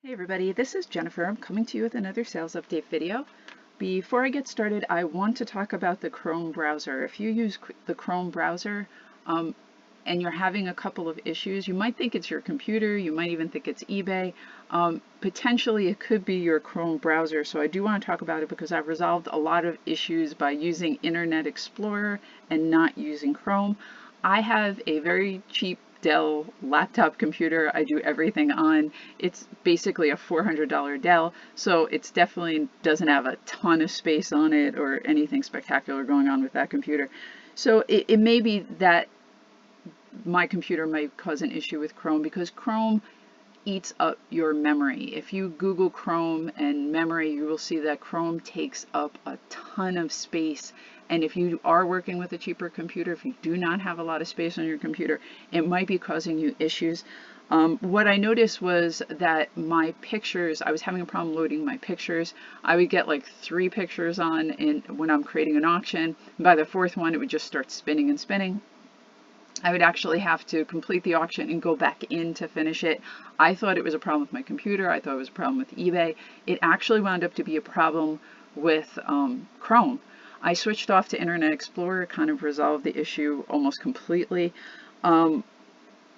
Hey everybody, this is Jennifer. I'm coming to you with another sales update video. Before I get started, I want to talk about the Chrome browser. If you use the Chrome browser and you're having a couple of issues, you might think it's your computer, you might even think it's eBay. Potentially it could be your Chrome browser, so I do want to talk about it because I've resolved a lot of issues by using Internet Explorer and not using Chrome. I have a very cheap Dell laptop computer I do everything on. It's basically a $400 Dell, so it's definitely doesn't have a ton of space on it or anything spectacular going on with that computer. So it may be that my computer might cause an issue with Chrome because Chrome eats up your memory. If you Google Chrome and memory, you will see that Chrome takes up a ton of space. And if you are working with a cheaper computer, if you do not have a lot of space on your computer, it might be causing you issues. What I noticed was that my pictures, I was having a problem loading my pictures. I would get like 3 pictures on when I'm creating an auction. And by the 4th one, it would just start spinning and spinning. I would actually have to complete the auction and go back in to finish it. I thought it was a problem with my computer. I thought it was a problem with eBay. It actually wound up to be a problem with Chrome. I switched off to Internet Explorer, kind of resolved the issue almost completely. I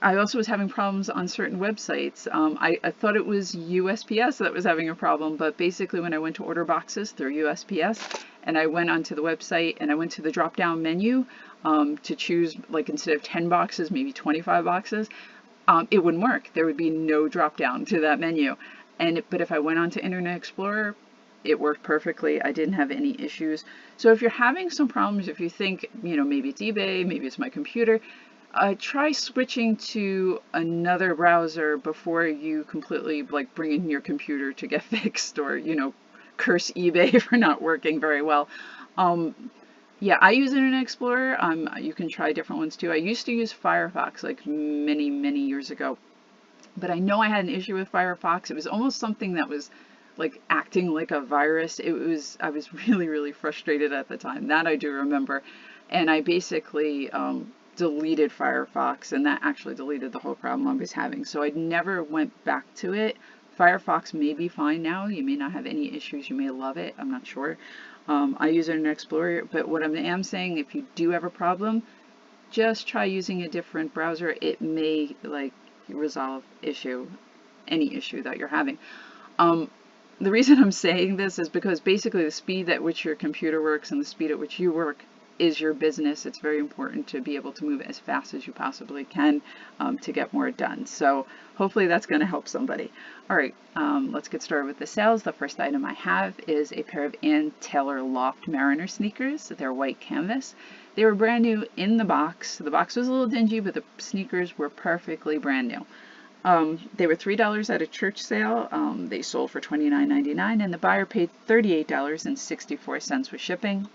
also was having problems on certain websites. I thought it was USPS that was having a problem, but basically when I went to order boxes through USPS and I went onto the website and I went to the drop-down menu to choose, like, instead of 10 boxes, maybe 25 boxes, it wouldn't work. There would be no drop-down to that menu. But if I went onto Internet Explorer, it worked perfectly. I didn't have any issues. So if you're having some problems, if you think, maybe it's eBay, maybe it's my computer, try switching to another browser before you completely bring in your computer to get fixed or, curse eBay for not working very well. Yeah, I use Internet Explorer. You can try different ones too. I used to use Firefox like many, many years ago, but I know I had an issue with Firefox. It was almost something that was like acting like a virus. I was really, really frustrated at the time. That I do remember. And I basically deleted Firefox, and that actually deleted the whole problem I was having. So I never went back to it. Firefox may be fine now. You may not have any issues. You may love it. I'm not sure. I use Internet Explorer, but what I am saying, if you do have a problem, just try using a different browser. It may resolve any issue that you're having. The reason I'm saying this is because basically the speed at which your computer works and the speed at which you work is your business. It's very important to be able to move as fast as you possibly can to get more done. So hopefully that's going to help somebody. All right, let's get started with the sales. The first item I have is a pair of Ann Taylor Loft Mariner sneakers. They're white canvas. They were brand new in the box. The box was a little dingy, but the sneakers were perfectly brand new. They were $3 at a church sale. They sold for $29.99, and the buyer paid $38.64 with shipping.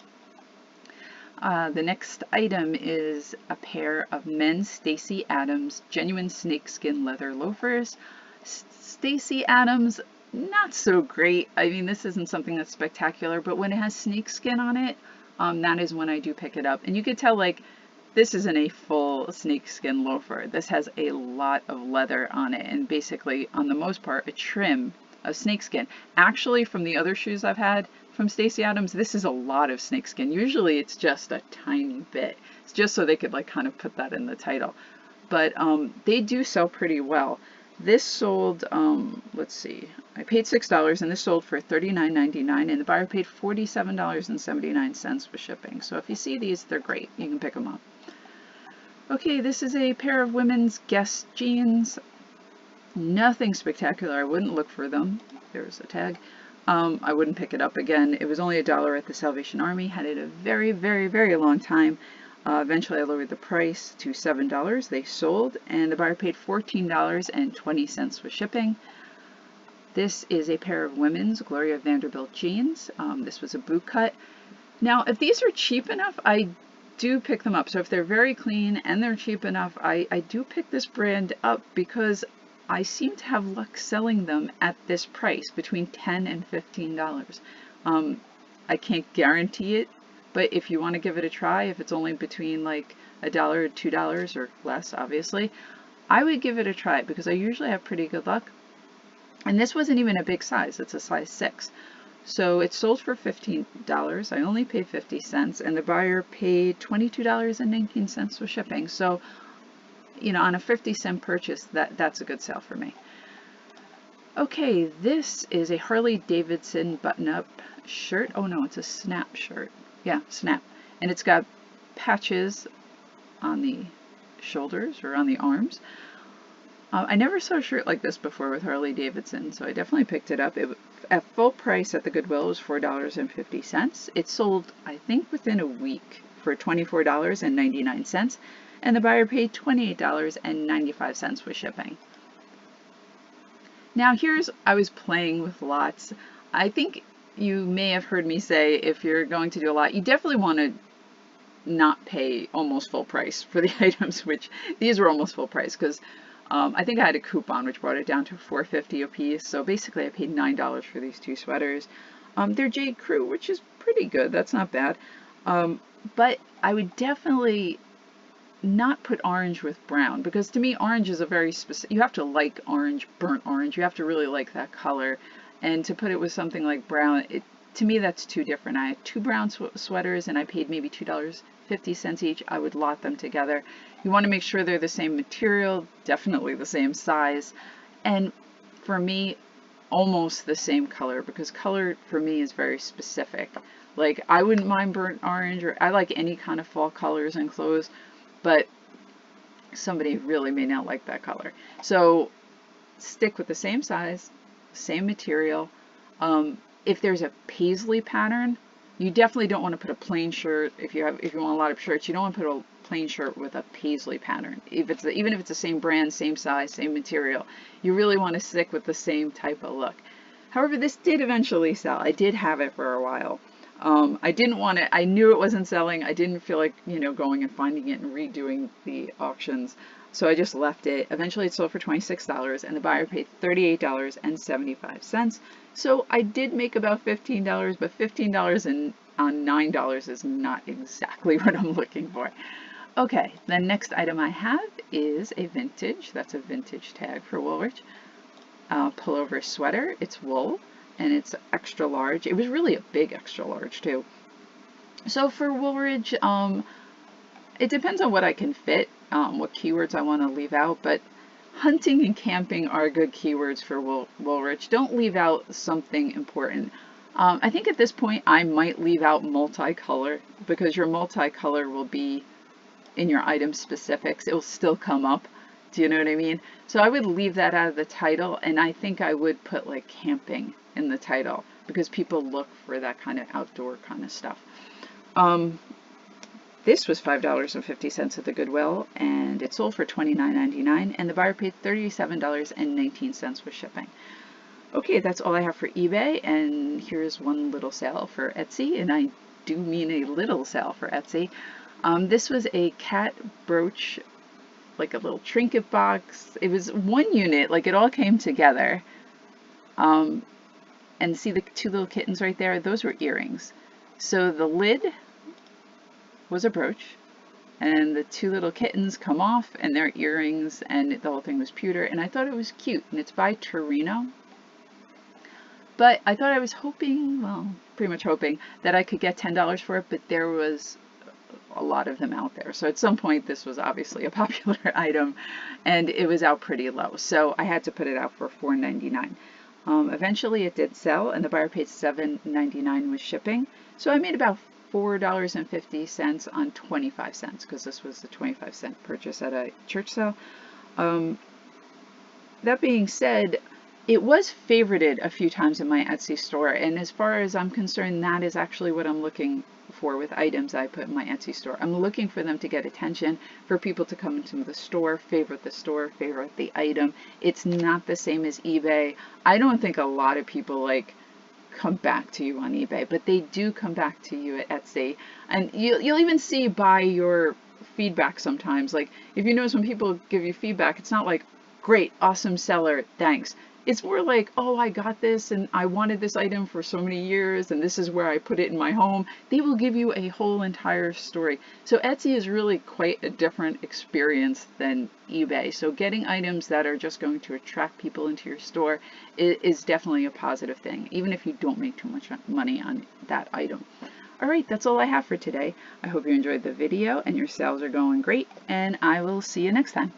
The next item is a pair of men's Stacy Adams genuine snakeskin leather loafers. Stacy Adams, not so great. I mean, this isn't something that's spectacular, but when it has snakeskin on it, that is when I do pick it up. And you could tell, this isn't a full snakeskin loafer. This has a lot of leather on it, and basically, on the most part, a trim of snakeskin. Actually, from the other shoes I've had from Stacy Adams, this is a lot of snakeskin. Usually it's just a tiny bit. It's just so they could kind of put that in the title. But they do sell pretty well. This sold, let's see, I paid $6 and this sold for $39.99, and the buyer paid $47.79 with shipping. So if you see these, they're great. You can pick them up. Okay, this is a pair of women's Guess jeans. Nothing spectacular. I wouldn't look for them. There's a tag. I wouldn't pick it up again. It was only $1 at the Salvation Army. Had it a very, very, very long time. Eventually I lowered the price to $7. They sold, and the buyer paid $14.20 with shipping. This is a pair of women's Gloria Vanderbilt jeans. This was a boot cut. Now, if these are cheap enough, I do pick them up. So if they're very clean and they're cheap enough, I do pick this brand up because I seem to have luck selling them at this price, between $10 and $15. I can't guarantee it, but if you want to give it a try, if it's only between $1 or $2 or less, obviously, I would give it a try because I usually have pretty good luck. And this wasn't even a big size, it's a size 6. So it sold for $15. I only paid 50 cents, and the buyer paid $22.19 for shipping. So, you know, on a 50-cent purchase, that's a good sale for me. Okay, this is a Harley Davidson button-up shirt. Oh no, it's a snap shirt. Yeah, snap. And it's got patches on the shoulders or on the arms. I never saw a shirt like this before with Harley Davidson, so I definitely picked it up. At full price at the Goodwill, it was $4.50. It sold, I think, within a week for $24.99, and the buyer paid $28.95 with shipping. Now I was playing with lots. I think you may have heard me say if you're going to do a lot, you definitely want to not pay almost full price for the items, which these were almost full price because I think I had a coupon which brought it down to $4.50 a piece. So basically I paid $9 for these 2 sweaters. They're Jade Crew, which is pretty good. That's not bad. But I would definitely not put orange with brown, because to me orange is a very specific, you have to like orange, burnt orange. You have to really like that color. And to put it with something like brown, to me that's too different. I had 2 brown sweaters and I paid maybe $2.50 each. I would lot them together. You want to make sure they're the same material, definitely the same size, and for me almost the same color, because color for me is very specific. Like I wouldn't mind burnt orange, or I like any kind of fall colors in clothes, but somebody really may not like that color. So stick with the same size, same material. If there's a paisley pattern, you definitely don't want to put a plain shirt. If you want a lot of shirts, you don't want to put a plain shirt with a paisley pattern. Even if it's the same brand, same size, same material, you really want to stick with the same type of look. However, this did eventually sell. I did have it for a while. I didn't want it. I knew it wasn't selling. I didn't feel like, you know, going and finding it and redoing the auctions. So I just left it. Eventually it sold for $26 and the buyer paid $38.75. So I did make about $15, but $15 on $9 is not exactly what I'm looking for. Okay, the next item I have is a vintage. That's a vintage tag for Woolrich. Pullover sweater. It's wool and it's extra large. It was really a big extra large too. So for Woolrich, it depends on what I can fit, what keywords I want to leave out, but hunting and camping are good keywords for Woolrich. Don't leave out something important. I think at this point I might leave out multicolor, because your multicolor will be in your item specifics. It will still come up. Do you know what I mean? So I would leave that out of the title, and I think I would put like camping in the title, because people look for that kind of outdoor kind of stuff. This was $5.50 at the Goodwill, and it sold for $29.99, and the buyer paid $37.19 with shipping. Okay, that's all I have for eBay, and here's one little sale for Etsy, and I do mean a little sale for Etsy. This was a cat brooch, like a little trinket box. It was one unit, like it all came together. And see the 2 little kittens right there? Those were earrings. So the lid was a brooch, and the 2 little kittens come off and they're earrings, and the whole thing was pewter, and I thought it was cute, and it's by Torino. But I thought I was hoping, well, pretty much hoping, that I could get $10 for it, but there was a lot of them out there. So at some point this was obviously a popular item, and it was out pretty low. So I had to put it out for $4.99. Eventually it did sell, and the buyer paid $7.99 with shipping. So I made about $4.50 on 25 cents, because this was a 25-cent purchase at a church sale. That being said, it was favorited a few times in my Etsy store, and as far as I'm concerned, that is actually what I'm looking for with items I put in my Etsy store. I'm looking for them to get attention, for people to come into the store, favorite the item. It's not the same as eBay. I don't think a lot of people like come back to you on eBay, but they do come back to you at Etsy. And you'll even see by your feedback sometimes, like if you notice when people give you feedback, it's not like, great, awesome seller, thanks. It's more like, oh, I got this and I wanted this item for so many years and this is where I put it in my home. They will give you a whole entire story. So Etsy is really quite a different experience than eBay. So getting items that are just going to attract people into your store is definitely a positive thing, even if you don't make too much money on that item. All right, that's all I have for today. I hope you enjoyed the video and your sales are going great, and I will see you next time.